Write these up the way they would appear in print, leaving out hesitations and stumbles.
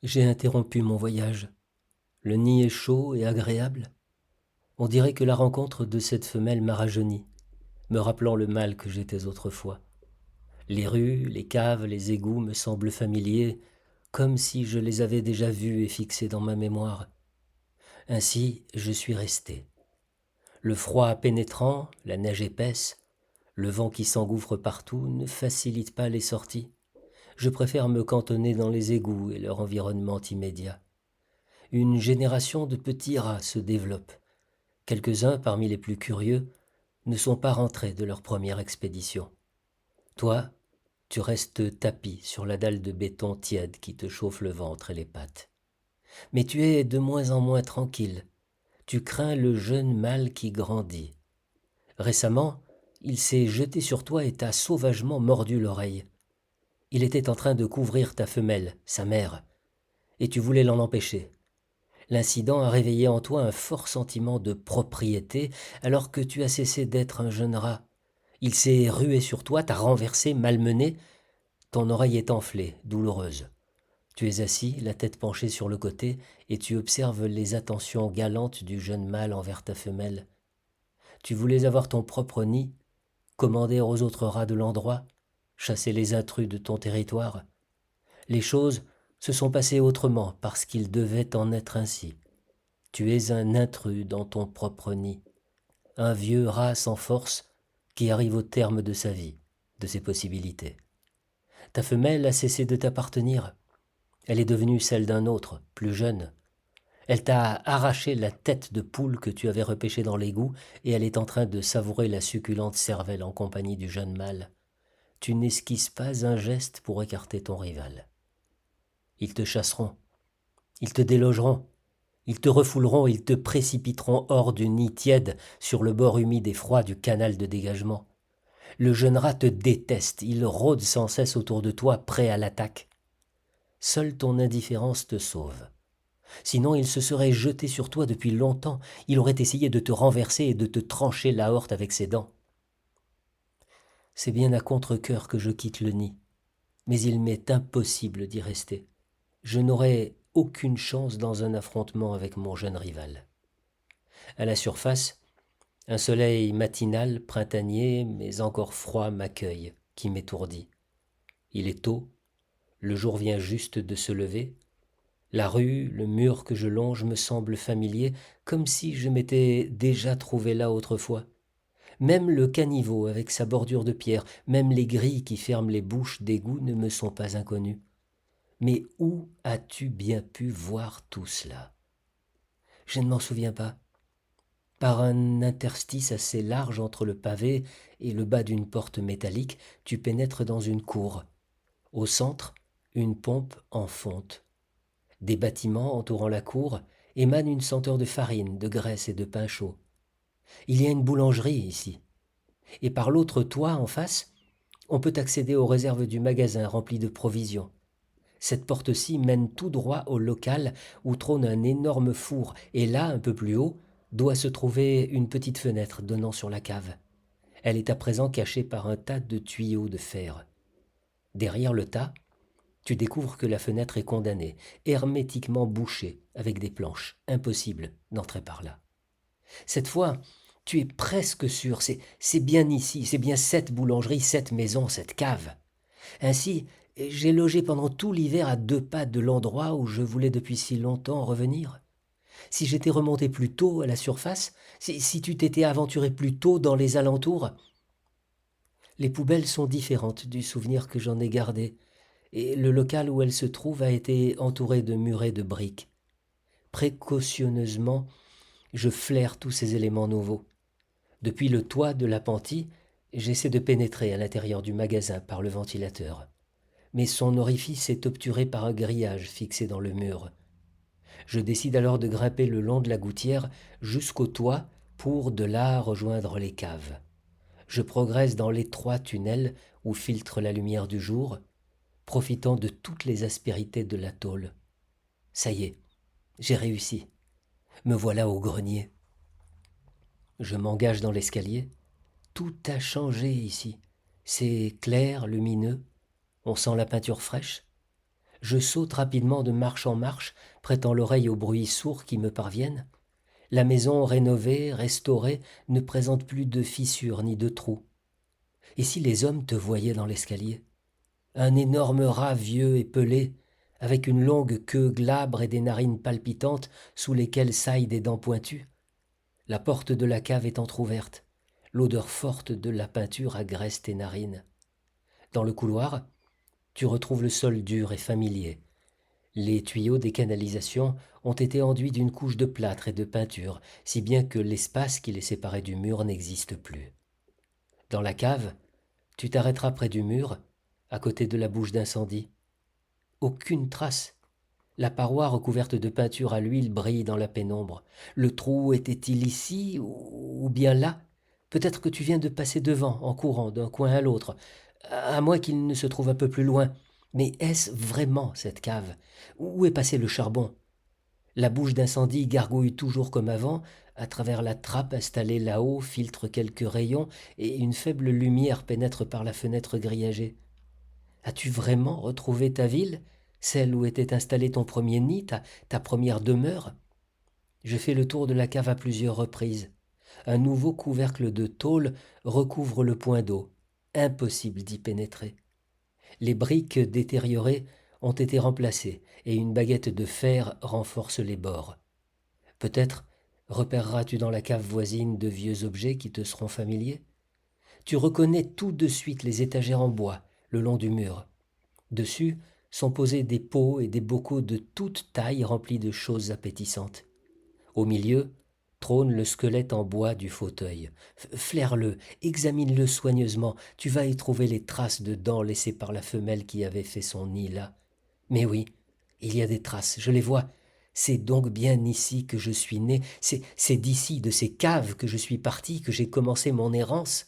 J'ai interrompu mon voyage. Le nid est chaud et agréable. On dirait que la rencontre de cette femelle m'a rajeuni, me rappelant le mal que j'étais autrefois. Les rues, les caves, les égouts me semblent familiers, comme si je les avais déjà vus et fixés dans ma mémoire. Ainsi, je suis resté. Le froid pénétrant, la neige épaisse, le vent qui s'engouffre partout ne facilitent pas les sorties. Je préfère me cantonner dans les égouts et leur environnement immédiat. Une génération de petits rats se développe. Quelques-uns, parmi les plus curieux, ne sont pas rentrés de leur première expédition. Toi, tu restes tapi sur la dalle de béton tiède qui te chauffe le ventre et les pattes. Mais tu es de moins en moins tranquille. Tu crains le jeune mâle qui grandit. Récemment, il s'est jeté sur toi et t'a sauvagement mordu l'oreille. Il était en train de couvrir ta femelle, sa mère, et tu voulais l'en empêcher. L'incident a réveillé en toi un fort sentiment de propriété alors que tu as cessé d'être un jeune rat. Il s'est rué sur toi, t'a renversé, malmené. Ton oreille est enflée, douloureuse. Tu es assis, la tête penchée sur le côté, et tu observes les attentions galantes du jeune mâle envers ta femelle. Tu voulais avoir ton propre nid, commander aux autres rats de l'endroit, chasser les intrus de ton territoire. Les choses se sont passées autrement parce qu'il devait en être ainsi. Tu es un intrus dans ton propre nid, un vieux rat sans force qui arrive au terme de sa vie, de ses possibilités. Ta femelle a cessé de t'appartenir. Elle est devenue celle d'un autre, plus jeune. Elle t'a arraché la tête de poule que tu avais repêchée dans l'égout et elle est en train de savourer la succulente cervelle en compagnie du jeune mâle. Tu n'esquisses pas un geste pour écarter ton rival. Ils te chasseront, ils te délogeront, ils te refouleront, ils te précipiteront hors du nid tiède sur le bord humide et froid du canal de dégagement. Le jeune rat te déteste, il rôde sans cesse autour de toi, prêt à l'attaque. Seule ton indifférence te sauve. Sinon il se serait jeté sur toi depuis longtemps, il aurait essayé de te renverser et de te trancher l'aorte avec ses dents. C'est bien à contre-cœur que je quitte le nid, mais il m'est impossible d'y rester. Je n'aurai aucune chance dans un affrontement avec mon jeune rival. À la surface, un soleil matinal, printanier, mais encore froid m'accueille, qui m'étourdit. Il est tôt, le jour vient juste de se lever. La rue, le mur que je longe me semble familier, comme si je m'étais déjà trouvé là autrefois. Même le caniveau avec sa bordure de pierre, même les grilles qui ferment les bouches d'égout ne me sont pas inconnues. Mais où as-tu bien pu voir tout cela? Je ne m'en souviens pas. Par un interstice assez large entre le pavé et le bas d'une porte métallique, tu pénètres dans une cour. Au centre, une pompe en fonte. Des bâtiments entourant la cour émanent une senteur de farine, de graisse et de pain chaud. Il y a une boulangerie ici. Et par l'autre toit, en face, on peut accéder aux réserves du magasin rempli de provisions. Cette porte-ci mène tout droit au local où trône un énorme four, et là, un peu plus haut, doit se trouver une petite fenêtre donnant sur la cave. Elle est à présent cachée par un tas de tuyaux de fer. Derrière le tas, tu découvres que la fenêtre est condamnée, hermétiquement bouchée avec des planches. Impossible d'entrer par là. Cette fois, tu es presque sûr, c'est bien ici, c'est bien cette boulangerie, cette maison, cette cave. Ainsi, j'ai logé pendant tout l'hiver à 2 pas de l'endroit où je voulais depuis si longtemps revenir. Si j'étais remonté plus tôt à la surface, si tu t'étais aventuré plus tôt dans les alentours, les poubelles sont différentes du souvenir que j'en ai gardé, et le local où elles se trouvent a été entouré de murets de briques. Précautionneusement, je flaire tous ces éléments nouveaux. Depuis le toit de l'appentis, j'essaie de pénétrer à l'intérieur du magasin par le ventilateur. Mais son orifice est obturé par un grillage fixé dans le mur. Je décide alors de grimper le long de la gouttière jusqu'au toit pour de là rejoindre les caves. Je progresse dans l'étroit tunnel où filtre la lumière du jour, profitant de toutes les aspérités de la tôle. Ça y est, j'ai réussi. Me voilà au grenier. Je m'engage dans l'escalier. Tout a changé ici. C'est clair, lumineux. On sent la peinture fraîche. Je saute rapidement de marche en marche, prêtant l'oreille aux bruits sourds qui me parviennent. La maison rénovée, restaurée, ne présente plus de fissures ni de trous. Et si les hommes te voyaient dans l'escalier? Un énorme rat vieux et pelé, avec une longue queue glabre et des narines palpitantes sous lesquelles saillent des dents pointues. La porte de la cave est entr'ouverte. L'odeur forte de la peinture agresse tes narines. Dans le couloir, tu retrouves le sol dur et familier. Les tuyaux des canalisations ont été enduits d'une couche de plâtre et de peinture, si bien que l'espace qui les séparait du mur n'existe plus. Dans la cave, tu t'arrêteras près du mur, à côté de la bouche d'incendie. Aucune trace. La paroi recouverte de peinture à l'huile brille dans la pénombre. Le trou était-il ici ou bien là? Peut-être que tu viens de passer devant, en courant d'un coin à l'autre, à moins qu'il ne se trouve un peu plus loin. Mais est-ce vraiment cette cave? Où est passé le charbon? La bouche d'incendie gargouille toujours comme avant, à travers la trappe installée là-haut filtre quelques rayons et une faible lumière pénètre par la fenêtre grillagée. As-tu vraiment retrouvé ta ville, celle où était installé ton premier nid, ta première demeure? Je fais le tour de la cave à plusieurs reprises. Un nouveau couvercle de tôle recouvre le point d'eau. Impossible d'y pénétrer. Les briques détériorées ont été remplacées et une baguette de fer renforce les bords. Peut-être repéreras-tu dans la cave voisine de vieux objets qui te seront familiers? Tu reconnais tout de suite les étagères en bois le long du mur. Dessus sont posés des pots et des bocaux de toutes tailles remplis de choses appétissantes. Au milieu trône le squelette en bois du fauteuil. Flaire-le, examine-le soigneusement, tu vas y trouver les traces de dents laissées par la femelle qui avait fait son nid là. Mais oui, il y a des traces, je les vois. C'est donc bien ici que je suis né, c'est d'ici, de ces caves que je suis parti, que j'ai commencé mon errance.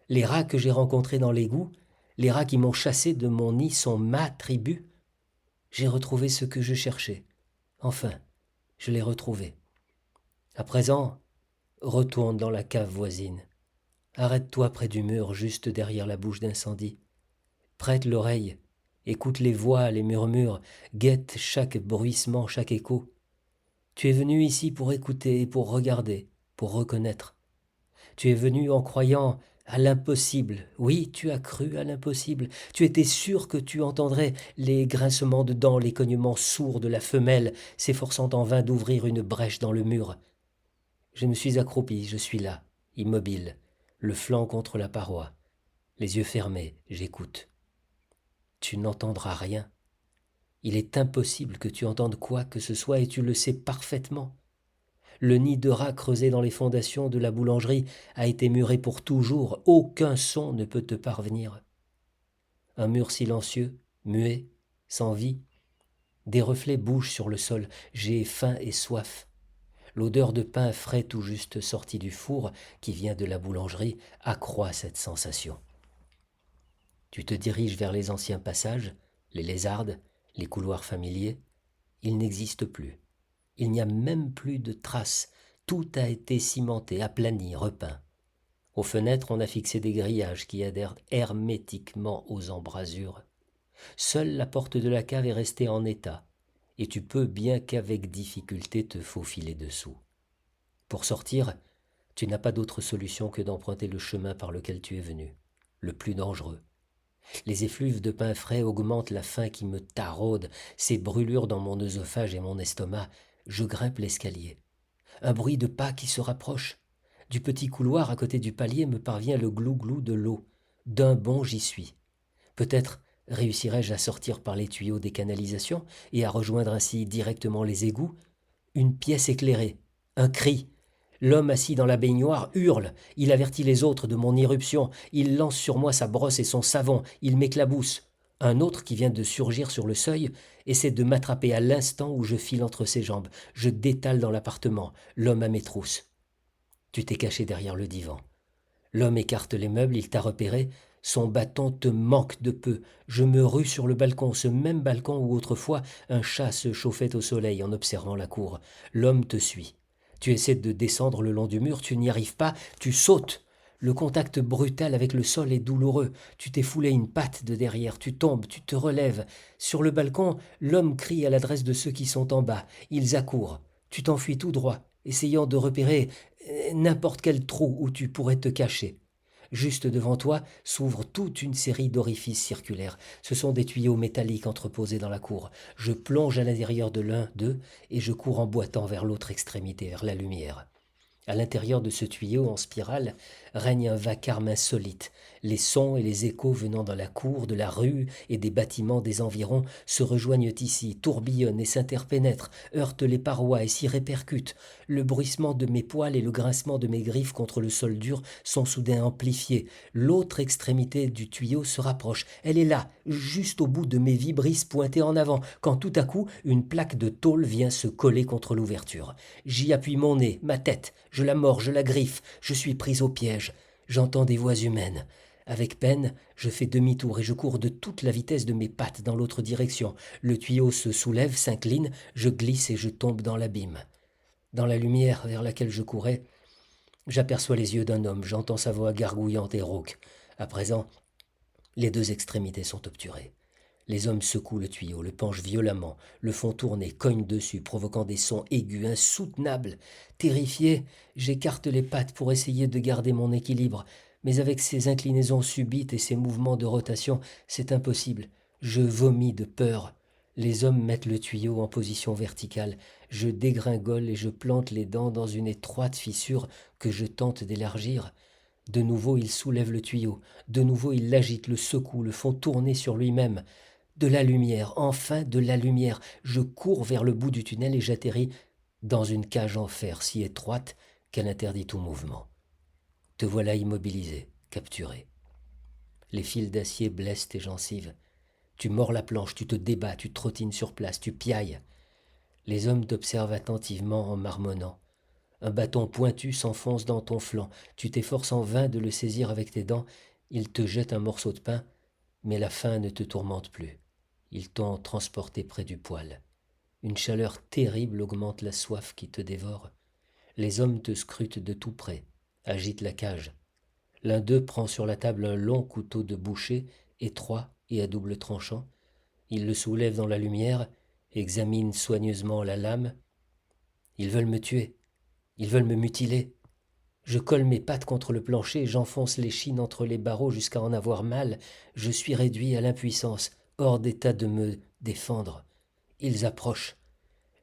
Les rats que j'ai rencontrés dans l'égout, les rats qui m'ont chassé de mon nid sont ma tribu. J'ai retrouvé ce que je cherchais. Enfin, je l'ai retrouvé. À présent, retourne dans la cave voisine. Arrête-toi près du mur, juste derrière la bouche d'incendie. Prête l'oreille, écoute les voix, les murmures, guette chaque bruissement, chaque écho. Tu es venu ici pour écouter et pour regarder, pour reconnaître. Tu es venu en croyant à l'impossible. Oui, tu as cru à l'impossible. Tu étais sûr que tu entendrais les grincements de dents, les cognements sourds de la femelle s'efforçant en vain d'ouvrir une brèche dans le mur. Je me suis accroupi, je suis là, immobile, le flanc contre la paroi, les yeux fermés, j'écoute. Tu n'entendras rien. Il est impossible que tu entendes quoi que ce soit et tu le sais parfaitement. Le nid de rat creusé dans les fondations de la boulangerie a été muré pour toujours. Aucun son ne peut te parvenir. Un mur silencieux, muet, sans vie. Des reflets bougent sur le sol. J'ai faim et soif. L'odeur de pain frais tout juste sorti du four, qui vient de la boulangerie, accroît cette sensation. Tu te diriges vers les anciens passages, les lézardes, les couloirs familiers. Ils n'existent plus. Il n'y a même plus de traces. Tout a été cimenté, aplani, repeint. Aux fenêtres, on a fixé des grillages qui adhèrent hermétiquement aux embrasures. Seule la porte de la cave est restée en état, et tu peux bien qu'avec difficulté te faufiler dessous. Pour sortir, tu n'as pas d'autre solution que d'emprunter le chemin par lequel tu es venu, le plus dangereux. Les effluves de pain frais augmentent la faim qui me taraude, ces brûlures dans mon œsophage et mon estomac. Je grimpe l'escalier. Un bruit de pas qui se rapproche. Du petit couloir à côté du palier me parvient le glou-glou de l'eau. D'un bond j'y suis. Peut-être réussirai-je à sortir par les tuyaux des canalisations et à rejoindre ainsi directement les égouts. Une pièce éclairée, un cri. L'homme assis dans la baignoire hurle, il avertit les autres de mon irruption, il lance sur moi sa brosse et son savon, il m'éclabousse. Un autre qui vient de surgir sur le seuil essaie de m'attraper à l'instant où je file entre ses jambes. Je détale dans l'appartement, l'homme à mes trousses. Tu t'es caché derrière le divan. L'homme écarte les meubles, il t'a repéré. Son bâton te manque de peu. Je me rue sur le balcon, ce même balcon où autrefois un chat se chauffait au soleil en observant la cour. L'homme te suit. Tu essaies de descendre le long du mur, tu n'y arrives pas, tu sautes. Le contact brutal avec le sol est douloureux. Tu t'es foulé une patte de derrière, tu tombes, tu te relèves. Sur le balcon, l'homme crie à l'adresse de ceux qui sont en bas. Ils accourent. Tu t'enfuis tout droit, essayant de repérer n'importe quel trou où tu pourrais te cacher. Juste devant toi s'ouvre toute une série d'orifices circulaires. Ce sont des tuyaux métalliques entreposés dans la cour. Je plonge à l'intérieur de l'un d'eux et je cours en boitant vers l'autre extrémité, vers la lumière. À l'intérieur de ce tuyau en spirale règne un vacarme insolite. Les sons et les échos venant de la cour, de la rue et des bâtiments des environs se rejoignent ici, tourbillonnent et s'interpénètrent, heurtent les parois et s'y répercutent. Le bruissement de mes poils et le grincement de mes griffes contre le sol dur sont soudain amplifiés. L'autre extrémité du tuyau se rapproche. Elle est là, juste au bout de mes vibrisses pointés en avant, quand tout à coup une plaque de tôle vient se coller contre l'ouverture. J'y appuie mon nez, ma tête. Je la mords, je la griffe, je suis prise au piège. J'entends des voix humaines. Avec peine, je fais demi-tour et je cours de toute la vitesse de mes pattes dans l'autre direction. Le tuyau se soulève, s'incline, je glisse et je tombe dans l'abîme. Dans la lumière vers laquelle je courais, j'aperçois les yeux d'un homme, j'entends sa voix gargouillante et rauque. À présent, les deux extrémités sont obturées. Les hommes secouent le tuyau, le penchent violemment, le font tourner, cognent dessus, provoquant des sons aigus, insoutenables. Terrifié, j'écarte les pattes pour essayer de garder mon équilibre, mais avec ces inclinaisons subites et ces mouvements de rotation, c'est impossible. Je vomis de peur. Les hommes mettent le tuyau en position verticale. Je dégringole et je plante les dents dans une étroite fissure que je tente d'élargir. De nouveau, ils soulèvent le tuyau. De nouveau, ils l'agitent, le secouent, le font tourner sur lui-même. De la lumière, enfin de la lumière. Je cours vers le bout du tunnel et j'atterris dans une cage en fer si étroite qu'elle interdit tout mouvement. Te voilà immobilisé, capturé. Les fils d'acier blessent tes gencives. Tu mords la planche, tu te débats, tu trottines sur place, tu piailles. Les hommes t'observent attentivement en marmonnant. Un bâton pointu s'enfonce dans ton flanc. Tu t'efforces en vain de le saisir avec tes dents. Ils te jettent un morceau de pain, mais la faim ne te tourmente plus. Ils t'ont transporté près du poêle. Une chaleur terrible augmente la soif qui te dévore. Les hommes te scrutent de tout près, agitent la cage. L'un d'eux prend sur la table un long couteau de boucher, étroit et à double tranchant. Il le soulève dans la lumière, examine soigneusement la lame. Ils veulent me tuer, ils veulent me mutiler. Je colle mes pattes contre le plancher, j'enfonce l'échine entre les barreaux jusqu'à en avoir mal. Je suis réduit à l'impuissance, hors d'état de me défendre. Ils approchent.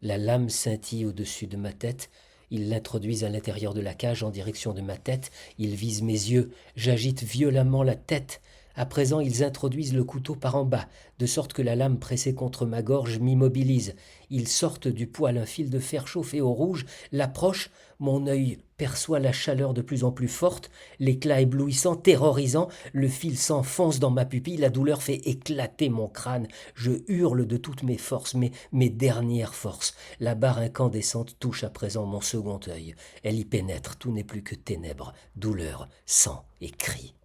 La lame scintille au-dessus de ma tête. Ils l'introduisent à l'intérieur de la cage en direction de ma tête. Ils visent mes yeux. J'agite violemment la tête. À présent, ils introduisent le couteau par en bas, de sorte que la lame pressée contre ma gorge m'immobilise. Ils sortent du poêle un fil de fer chauffé au rouge, l'approchent, mon œil perçoit la chaleur de plus en plus forte, l'éclat éblouissant, terrorisant, le fil s'enfonce dans ma pupille, la douleur fait éclater mon crâne. Je hurle de toutes mes forces, mes dernières forces. La barre incandescente touche à présent mon second œil. Elle y pénètre, tout n'est plus que ténèbres, douleur, sang et cris.